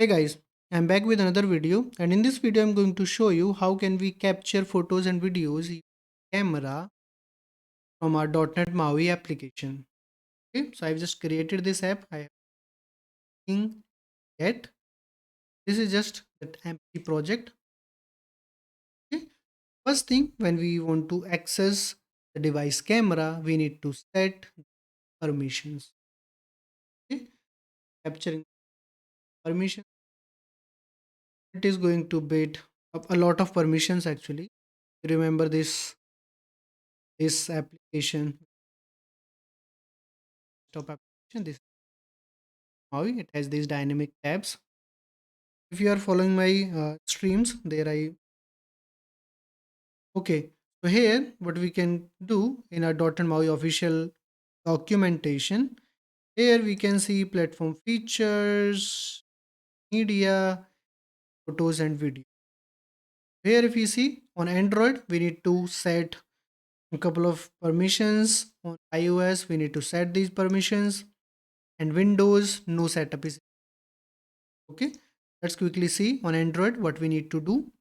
Hey guys, I'm back with another video, and in this video I'm going to show you how can we capture photos and videos using camera from our .NET MAUI application. Okay, so I've just created this app. I have nothing yet. This is just that empty project. Okay. First thing, when we want to access the device camera, we need to set permissions. Okay, capturing permission. It is going to bit a lot of permissions actually. Remember this application, stop application. This MAUI. It has these dynamic tabs. If you are following my streams, there I okay. So here, what we can do in our .NET MAUI official documentation, here we can see platform features, media, photos, and video. Here, if you see on Android, we need to set a couple of permissions. On iOS, we need to set these permissions, and Windows, no setup is okay. Let's quickly see on Android what we need to do.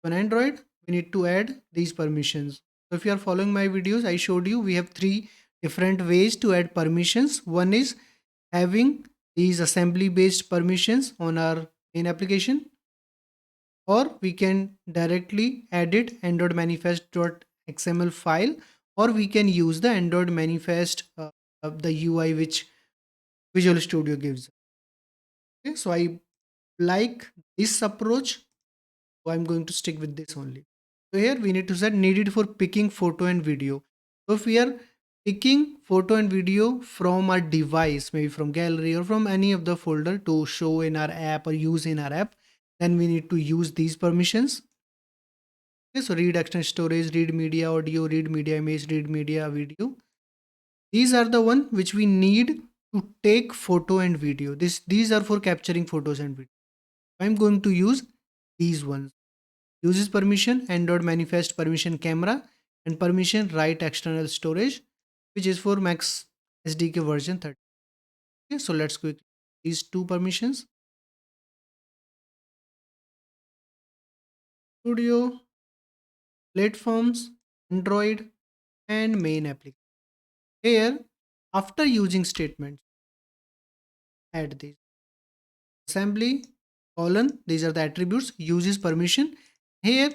On Android, we need to add these permissions. So if you are following my videos, I showed you we have three different ways to add permissions. One is having these assembly based permissions on our main application, or we can directly edit android manifest.xml file, or we can use the android manifest of the UI which Visual Studio gives. Okay, so I like this approach. So I'm going to stick with this only. So here we need to set needed for picking photo and video. So if we are picking photo and video from our device, maybe from gallery or from any of the folder to show in our app or use in our app, then we need to use these permissions. Okay, so read external storage, read media audio, read media image, read media video. These are the one which we need to take photo and video. These are for capturing photos and video. I'm going to use these ones. Uses permission Android manifest permission camera and permission write external storage, which is for Max SDK version 30. Okay, so let's quickly these two permissions: Studio, platforms, Android, and main application. Here, after using statements, add these assembly colon. These are the attributes. Uses permission. Here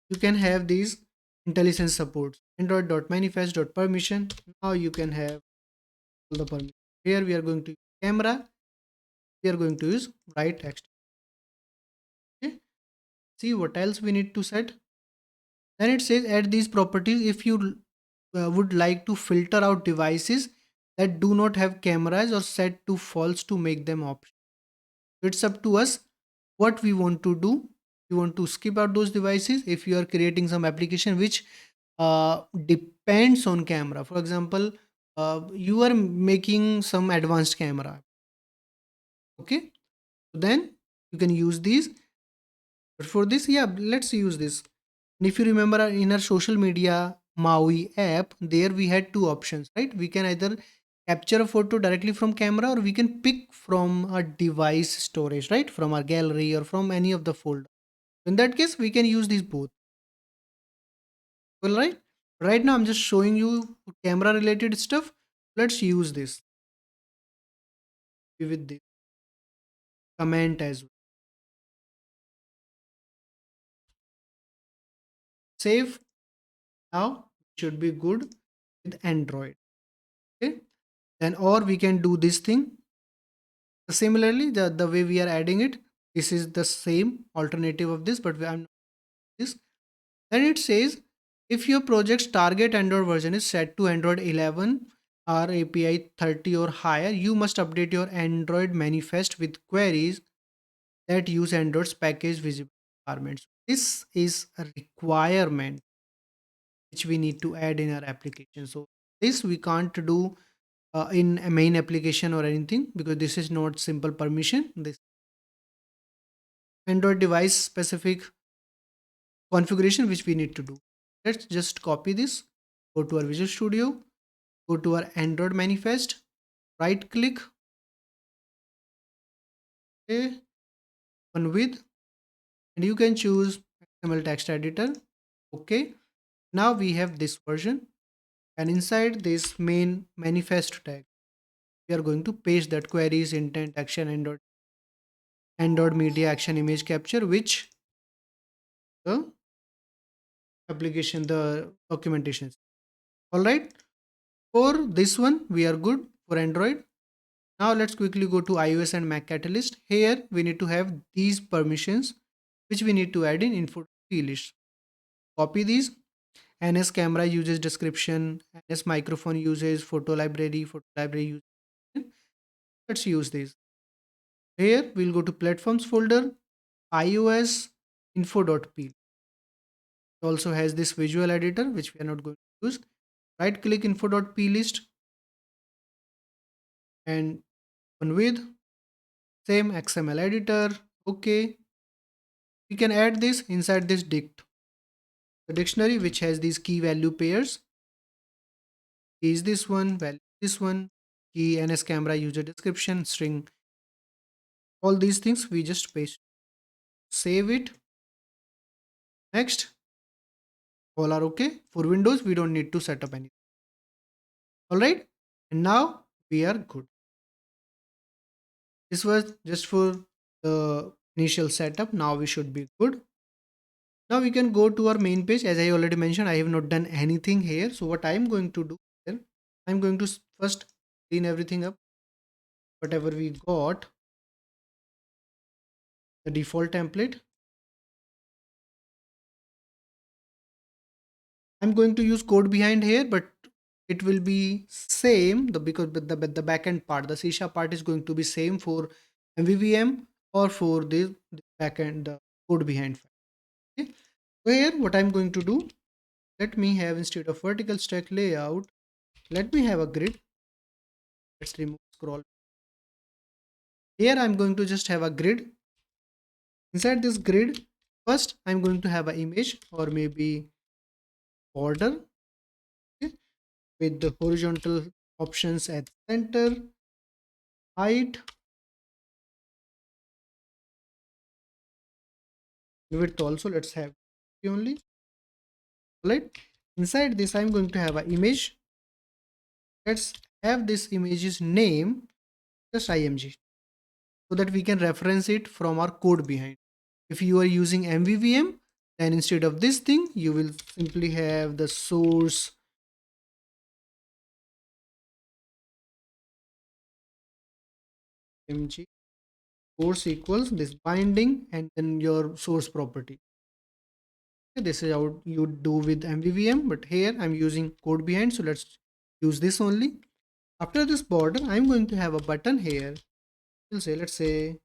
you can have these IntelliSense supports. Android.manifest.permission. Now you can have all the permission. Here we are going to use camera. We are going to use write text. Okay. See what else we need to set. Then it says add these properties if you would like to filter out devices that do not have cameras or set to false to make them optional. It's up to us what we want to do. We want to skip out those devices if you are creating some application which depends on camera. For example, you are making some advanced camera. Okay, so then you can use these. But for this, yeah, let's use this. And if you remember in our social media Maui app, there we had two options, right? We can either capture a photo directly from camera, or we can pick from a device storage, right? From our gallery or from any of the folder. In that case, we can use these both. Well, right? Right now, I'm just showing you camera related stuff. Let's use this with the comment as well. Save now should be good with Android. Okay. Then, or we can do this thing. Similarly, the way we are adding it, this is the same alternative of this, but I'm not this. Then it says if your project's target Android version is set to Android 11 or API 30 or higher, you must update your Android manifest with queries that use Android's package visible requirements. This is a requirement which we need to add in our application. So this we can't do in a main application or anything, because this is not simple permission. This Android device specific configuration which we need to do. Let's just copy this, go to our Visual Studio, go to our Android manifest, right click, okay, open with, and you can choose XML text editor. Okay. Now we have this version, and inside this main manifest tag, we are going to paste that queries, intent, action, and media action image capture, which the application, the documentation. All right. For this one, we are good for Android. Now let's quickly go to iOS and Mac Catalyst. Here we need to have these permissions, which we need to add in info list. Copy these. NS camera uses description. NS microphone uses photo library. Photo library uses. Let's use this. Here we'll go to platforms folder, iOS info.p. It also has this visual editor, which we are not going to use. Right click info.p list and open with same XML editor. Okay. We can add this inside this the dictionary, which has these key value pairs. Key is this one, value this one, key NS camera user description, string, all these things we just paste. Save it. Next, all are okay. For Windows, we don't need to set up anything. Alright. And now we are good. This was just for the initial setup. Now we should be good. Now we can go to our main page. As I already mentioned, I have not done anything here. So what I'm going to do here, I'm going to first clean everything up. Whatever we got, the default template. I'm going to use code behind here, but it will be same because the backend part, the C# part is going to be same for MVVM or for the backend, the code behind. Okay. So here, what I'm going to do, let me have, instead of vertical stack layout, let me have a grid. Let's remove scroll. Here I'm going to just have a grid. Inside this grid, first I'm going to have an image or maybe border, okay, with the horizontal options at center, height, width also. Let's have only. Right. Inside this, I'm going to have an image. Let's have this image's name just img, so that we can reference it from our code behind. If you are using MVVM, then instead of this thing, you will simply have the source mg source equals this binding and then your source property. Okay, this is how you do with MVVM, but here I'm using code behind, so let's use this only. After this border, I'm going to have a button here. We'll say, let's say,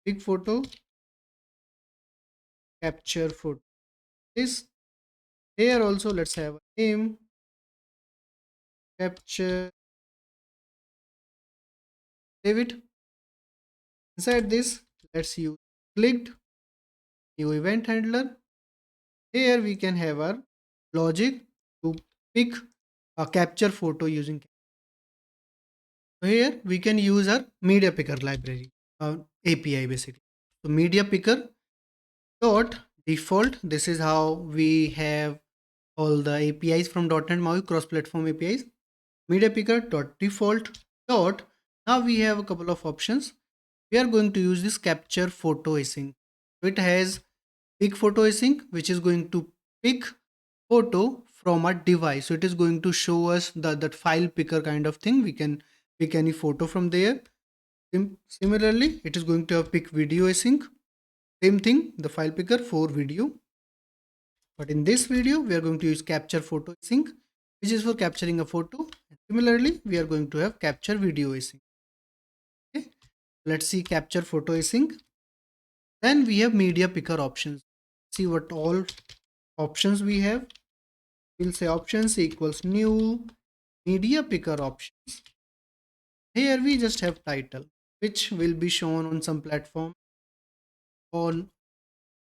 big photo, capture photo. This here also, let's have a name, capture, save it. Inside this, let's use clicked new event handler. Here we can have our logic to pick a capture photo using. So here we can use our media picker library, API basically. So media picker dot default. This is how we have all the APIs from .NET MAUI cross-platform APIs. Media picker dot default dot. Now we have a couple of options. We are going to use this capture photo async. It has pick photo async, which is going to pick photo from a device. So it is going to show us that file picker kind of thing. We can pick any photo from there. Similarly, it is going to have pick video async. Same thing, the file picker for video. But in this video, we are going to use capture photo async, which is for capturing a photo. Similarly, we are going to have capture video async. Okay. Let's see capture photo async. Then we have media picker options. See what all options we have. We'll say options equals new media picker options. Here we just have title, which will be shown on some platform or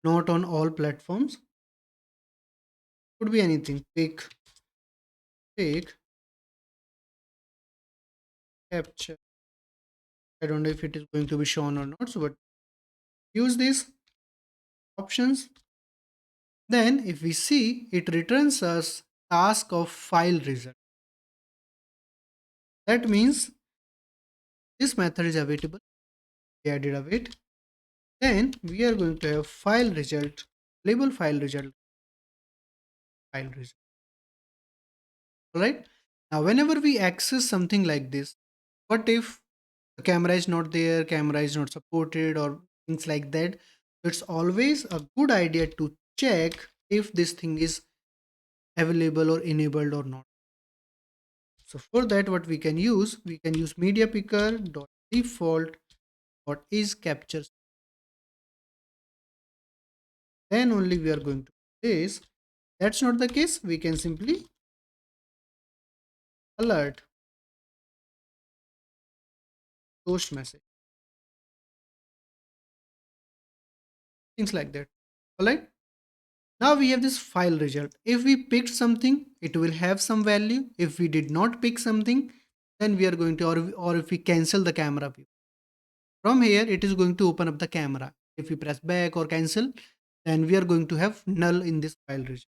not on all platforms. Could be anything. Pick, capture. I don't know if it is going to be shown or not. So, but Use these options. Then if we see, it returns us task of file result. That means this method is available. We added await. Then we are going to have file result, label file result, file result. Alright. Now whenever we access something like this, what if the camera is not there, camera is not supported, or things like that? It's always a good idea to check if this thing is available or enabled or not. So for that, what we can use media picker dot default dot is capture. Then only we are going to do this. That's not the case. We can simply alert post message, things like that. All right. Now we have this file result. If we picked something, it will have some value. If we did not pick something, then we are going to, or if we cancel the camera view. From here, it is going to open up the camera. If we press back or cancel, then we are going to have null in this file result.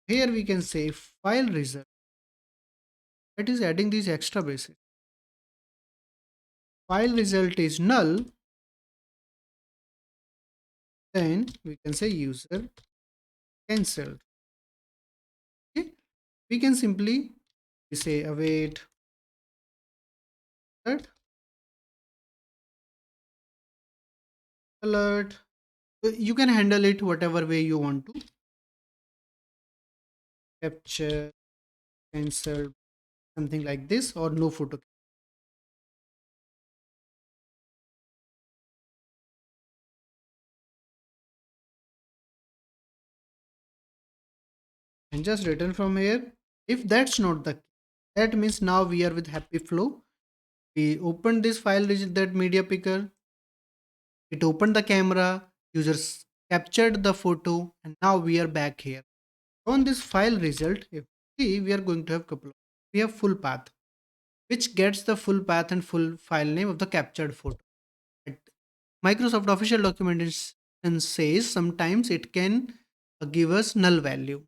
Here we can say file result. That is adding these extra bases. File result is null. Then we can say user cancelled. Okay. We can simply say await alert, alert. You can handle it whatever way you want to. Capture, cancel, something like this, or no photo. And just return from here. If that's not the, that means now we are with happy flow. We opened this file that media picker. It opened the camera. Users captured the photo, and now we are back here. On this file result, if we see, we are going to have couple of, we have full path, which gets the full path and full file name of the captured photo. But Microsoft official documentation says sometimes it can give us null value.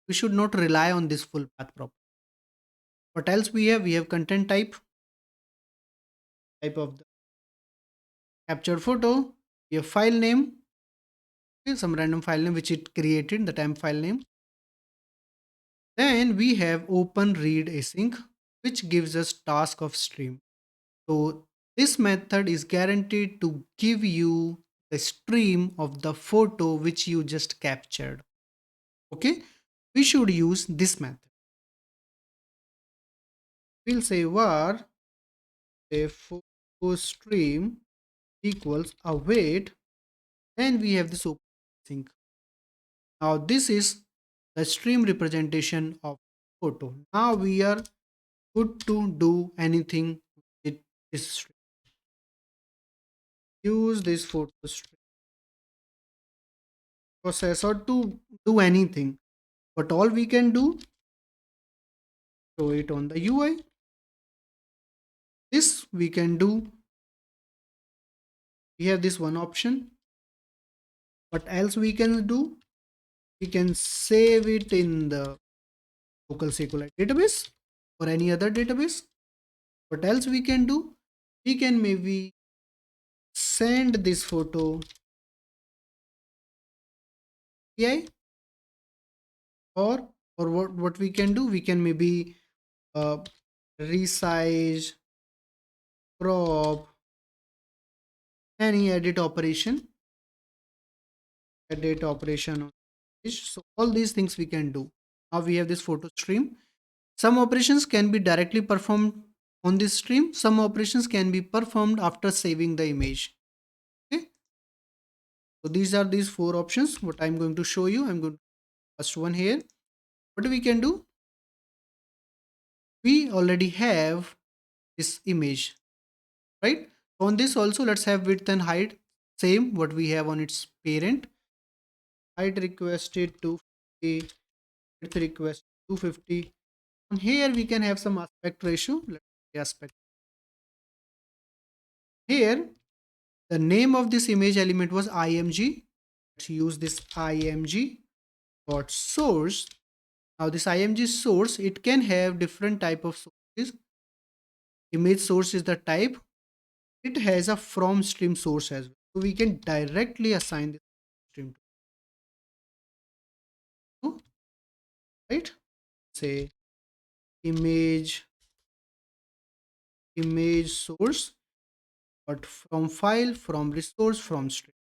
We should not rely on this full path property. What else we have? We have content type of the captured photo. We have file name, okay, some random file name which it created, the temp file name. Then we have open read async, which gives us task of stream. So this method is guaranteed to give you the stream of the photo which you just captured. Okay, we should use this method. We'll say var a photo stream equals await. Then we have this open sync. Now this is the stream representation of photo. Now we are good to do anything with this stream. Use this photo stream processor to do anything. But all we can do, show it on the UI. This we can do. We have this one option. What else we can do? We can save it in the local SQLite database or any other database. What else we can do? We can maybe send this photo API, or what we can do? We can maybe uh, resize, crop, any edit operation on page. So all these things we can do. Now we have this photo stream. Some operations can be directly performed on this stream. Some operations can be performed after saving the image. Okay. So these are these four options. What I'm going to show you, I'm going to first one here. What we can do? We already have this image, right? On this also, let's have width and height same what we have on its parent. Height requested 250, width request 250. And here we can have some aspect ratio. Let's say aspect here. The name of this image element was img. Let's use this img dot source. Now this img source, it can have different type of sources. Image source is the type. It has a from stream source as well. So we can directly assign this stream to, right? Say image source, but from file, from resource, from stream.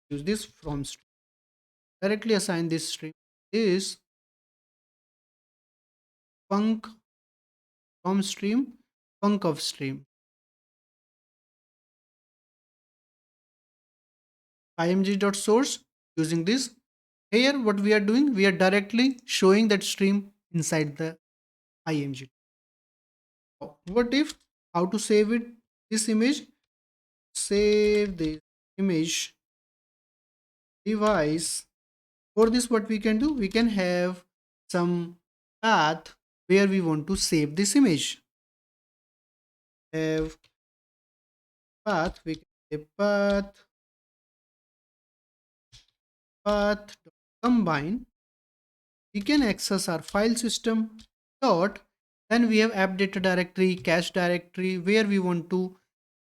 Use this from stream. Directly assign this stream is func from stream, func of stream. Img.source. Using this, here what we are doing, we are directly showing that stream inside the img. What if, how to save it, this image? Save this image device. For this, what we can do, we can have some path where we want to save this image. Have path, we can say path combine. We can access our file system dot, then we have app data directory, cache directory, where we want to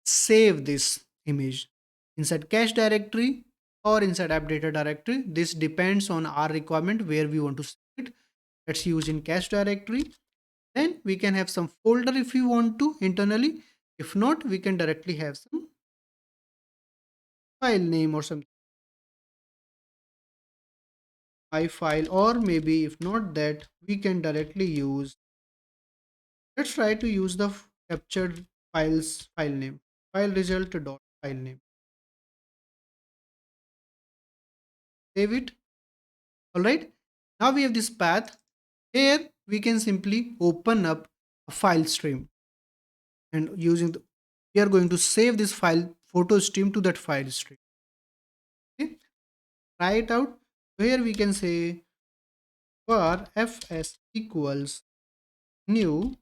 save this image, inside cache directory or inside app data directory. This depends on our requirement where we want to save it. Let's use in cache directory. Then we can have some folder if we want to internally. If not, we can directly have some file name or some my file, or maybe if not that, we can directly use, let's try to use the captured files file name, file result dot file name. Save it. All right. Now we have this path. Here we can simply open up a file stream, and using the, we are going to save this file photo stream to that file stream. Okay. Try it out. So here we can say var fs equals new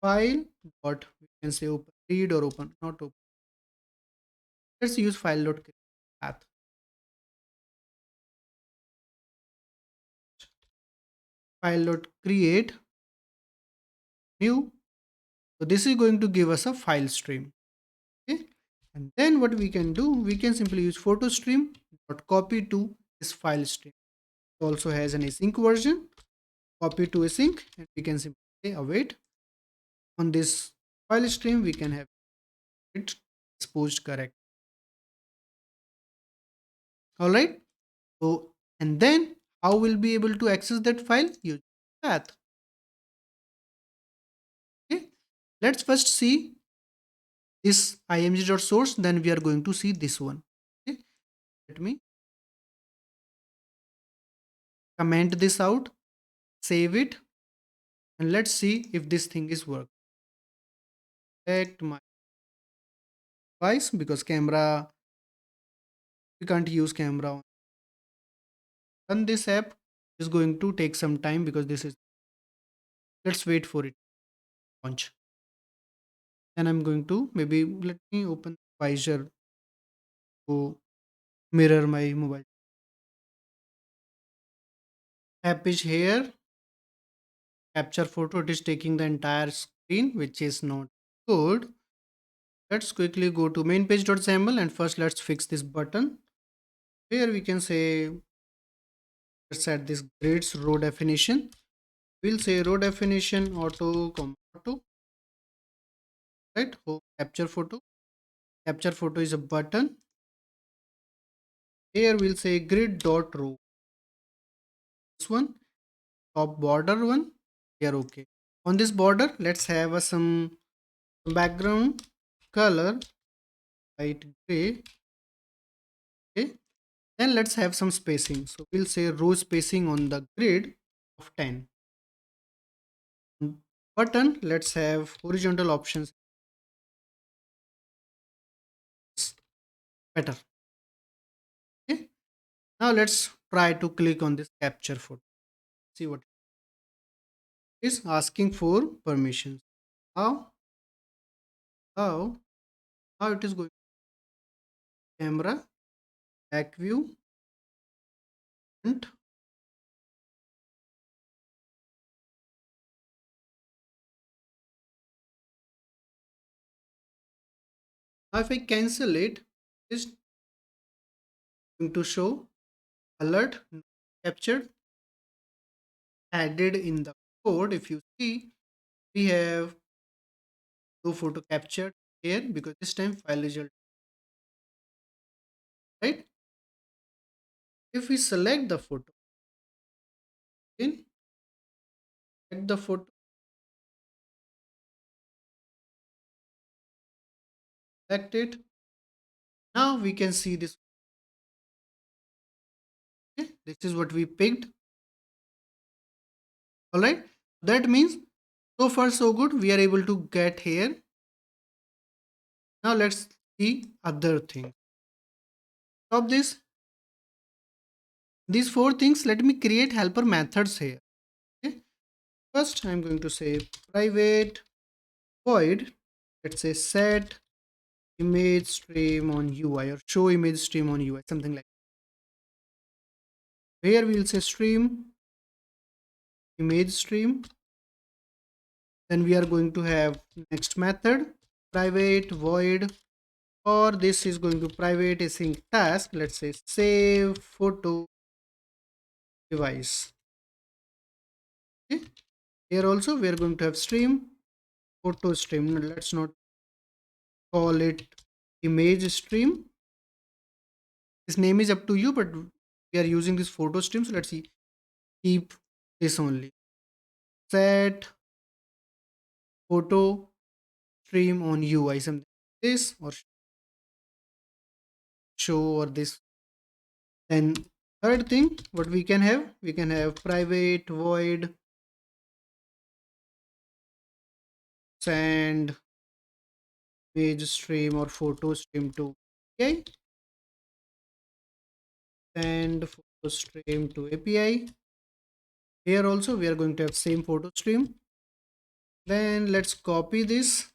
file dot, we can say open, read or open, not open. Let's use file dot path. File dot create new. So this is going to give us a file stream. Okay. And then what we can do, we can simply use photo stream dot copy to this file stream. It also has an async version. Copy to async, and we can simply say await. On this file stream, we can have it exposed correct. All right. So, and then how we'll be able to access that file? Use path. Okay. Let's first see this img.source, then we are going to see this one. Okay. Let me comment this out, save it, and let's see if this thing is work. Select my device, because camera, we can't use camera. Run this app is going to take some time because this is, let's wait for it launch. Then I'm going to, maybe let me open visor to mirror my mobile. App is here, capture photo, it is taking the entire screen, which is not good. Let's quickly go to main page.xml, and first let's fix this button. Here we can say, let's add this grids row definition. We'll say row definition auto, auto, right? Capture photo. Capture photo is a button. Here we'll say grid dot row. This one, top border one. Here, okay. On this border, let's have some background color, light gray. Okay. Then let's have some spacing. So we'll say row spacing on the grid of 10. Button, let's have horizontal options. It's better. Okay. Now let's try to click on this capture photo. See what it is asking for permissions. How? How? How it is going? camera, back view, and now if I cancel it, it's going to show alert not captured added in the code. If you see, we have two photo captured here because this time file result, right? If we select the photo, in select the photo, select it. Now we can see this. Okay? This is what we picked. All right. That means so far so good. We are able to get here. Now let's see other thing. Stop this. These four things. Let me create helper methods here. Okay. First, I'm going to say private void. Let's say set image stream on UI or show image stream on UI, something like that. Here we will say stream image stream. Then we are going to have next method private void, or this is going to private async task. Let's say save photo device. Okay. Here also we are going to have stream photo stream. Let's not call it image stream. This name is up to you, but we are using this photo stream. So let's see, keep this only. Set photo stream on UI, something like this, or show, or this. Then third thing, what we can have private void send image stream or photo stream to API. Send photo stream to API. Here also we are going to have same photo stream. Then let's copy this.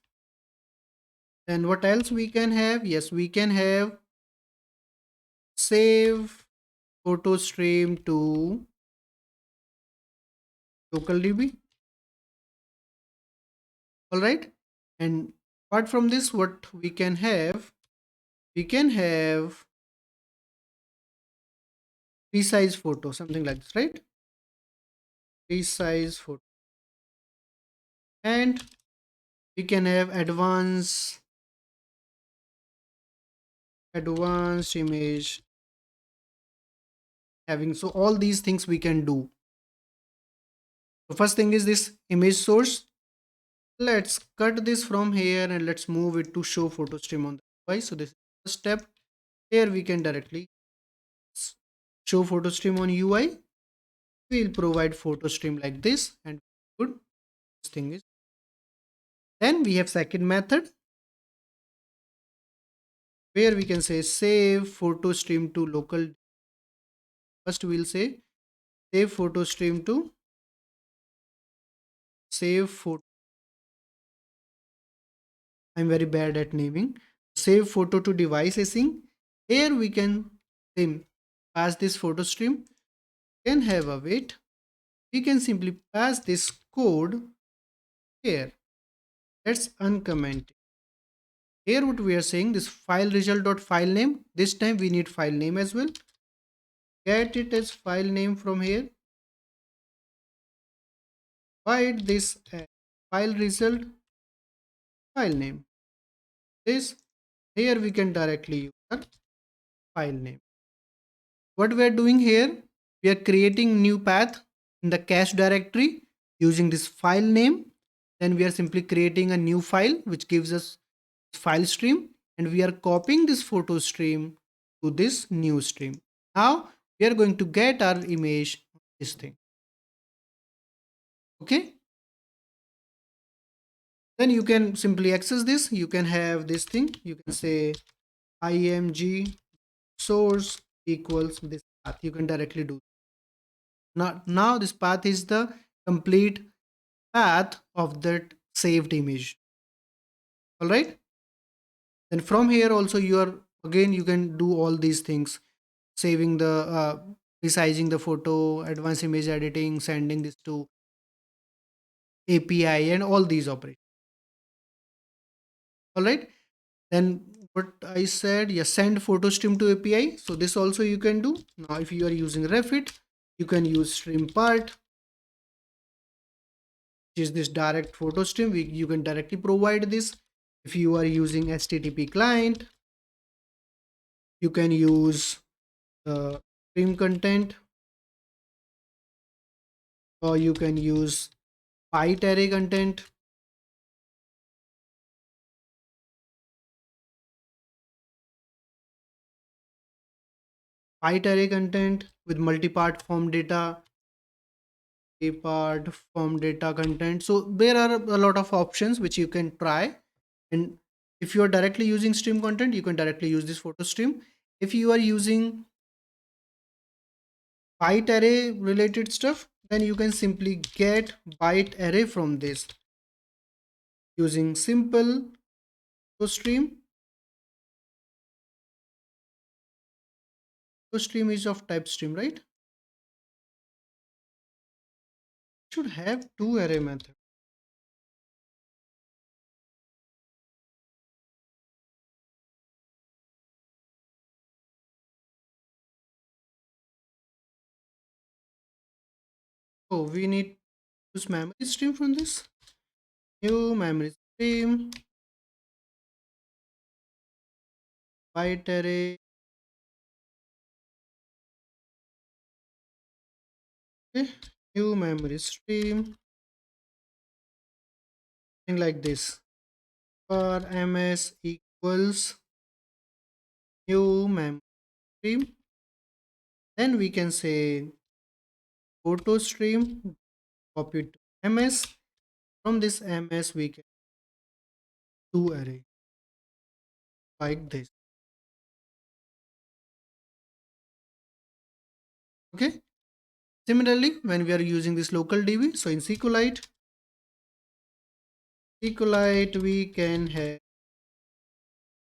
Then what else we can have? Yes, we can have save photo stream to local DB. All right. And apart from this, what we can have? We can have resize photo, something like this, right? Resize photo. And we can have advanced image having. So all these things we can do. The first thing is this image source. Let's cut this from here and let's move it to show photo stream on the device. So this is the step. Here we can directly show photo stream on UI. We'll provide photo stream like this, and good. This thing is. Then we have second method where we can say save photo stream to local. First we'll say save photo stream to save photo. I'm very bad at naming. Save photo to device async. Here we can pass this photo stream. Can have a wait. We can simply pass this code here. Let's uncomment it. Here what we are saying, this file result dot file name. This time we need file name as well. Get it as file name from here. Write this as file result file name. This here we can directly use our file name. What we are doing here, we are creating new path in the cache directory using this file name. Then we are simply creating a new file which gives us file stream, and we are copying this photo stream to this new stream. Now we are going to get our image, this thing. Okay. Then you can simply access this. You can have this thing. You can say img source equals this path. You can directly do. Now this path is the complete path of that saved image. All right. Then from here also you are Again, you can do all these things, saving the resizing the photo, advanced image editing, sending this to API, and all these operations. All right. Then what I said, yes, send photo stream to API. So this also you can do. Now, if you are using Refit, you can use stream part, which is this direct photo stream. You can directly provide this. If you are using HTTP client, you can use stream content, or you can use byte array content. Byte array content with multi-part form data, part form data content. So there are a lot of options which you can try. And if you are directly using stream content, you can directly use this photo stream. If you are using byte array related stuff, then you can simply get byte array from this using simple photo stream. Photo stream is of type stream, right? Should have two array method. Oh, we need to use memory stream from this. New memory stream, byte array. Okay. New memory stream, thing like this. For ms equals new memory stream. Then we can say photo stream, copy to ms. From this ms, we can do array like this. Okay. Similarly, when we are using this local DB, so in SQLite, we can have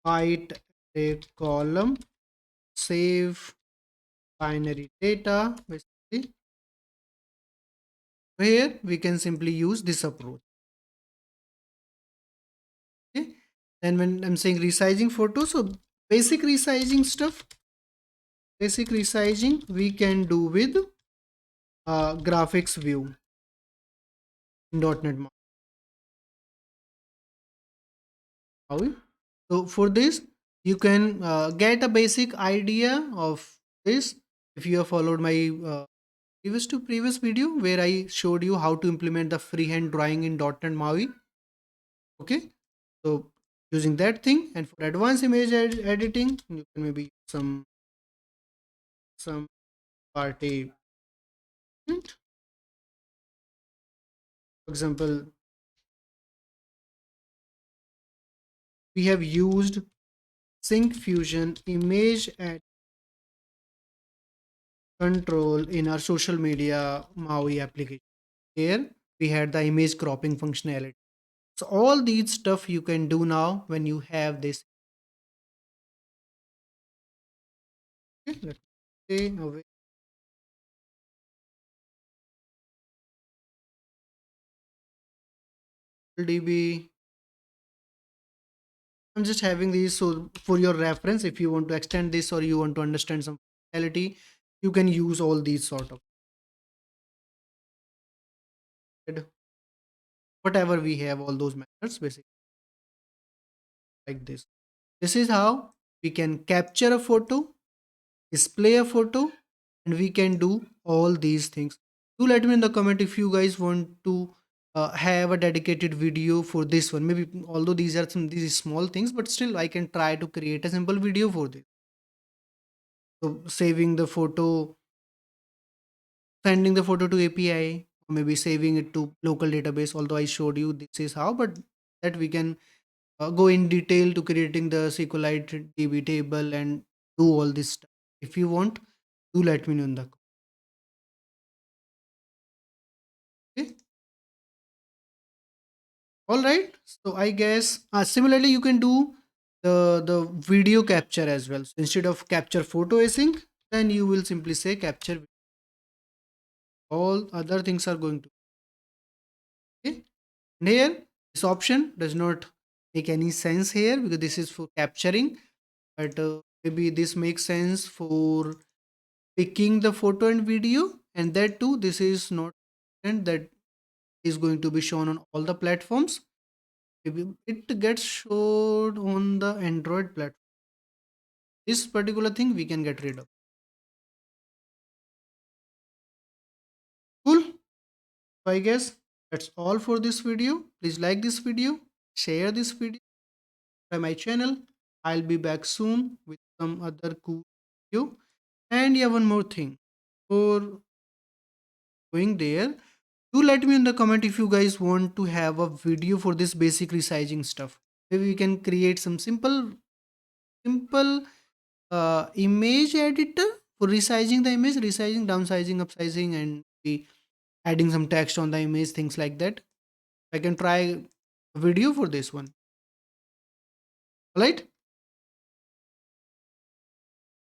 byte array column, save binary data. Basically, here we can simply use this approach. Okay. Then when I'm saying resizing photos, so basic resizing stuff, basic resizing we can do with graphics view in .NET MAUI. So for this, you can get a basic idea of this if you have followed my previous video where I showed you how to implement the freehand drawing in .NET MAUI. Okay, so using that thing, and for advanced image editing, you can maybe some party. For example, we have used Sync Fusion image and control in our social media MAUI application. Here we had the image cropping functionality. So all these stuff you can do now when you have this. Okay, let me say DB. I'm just having these so for your reference. If you want to extend this or you want to understand some functionality, you can use all these sort of whatever we have, all those methods basically like this. This is how we can capture a photo, display a photo, and we can do all these things. Do let me in the comment if you guys want to have a dedicated video for this one. Maybe although these are these small things, but still I can try to create a simple video for this. So saving the photo, sending the photo to API, or maybe saving it to local database. Although I showed you this is how, but that we can go in detail to creating the SQLite DB table and do all this stuff. If you want, do let me know in the. Okay. All right. So I guess similarly you can do. the video capture as well. So instead of capture photo async, then you will simply say capture. All other things are going to okay. And here this option does not make any sense here because this is for capturing, but maybe this makes sense for picking the photo and video, and that too this is not, and that is going to be shown on all the platforms. Maybe it gets showed on the Android platform. This particular thing we can get rid of. Cool. So I guess that's all for this video. Please like this video, share this video by my channel. I'll be back soon with some other cool video. And yeah, one more thing. For going there, do let me in the comment if you guys want to have a video for this basic resizing stuff. Maybe we can create some simple image editor for resizing the image, resizing, downsizing, upsizing, and be adding some text on the image, things like that. I can try a video for this one. All right.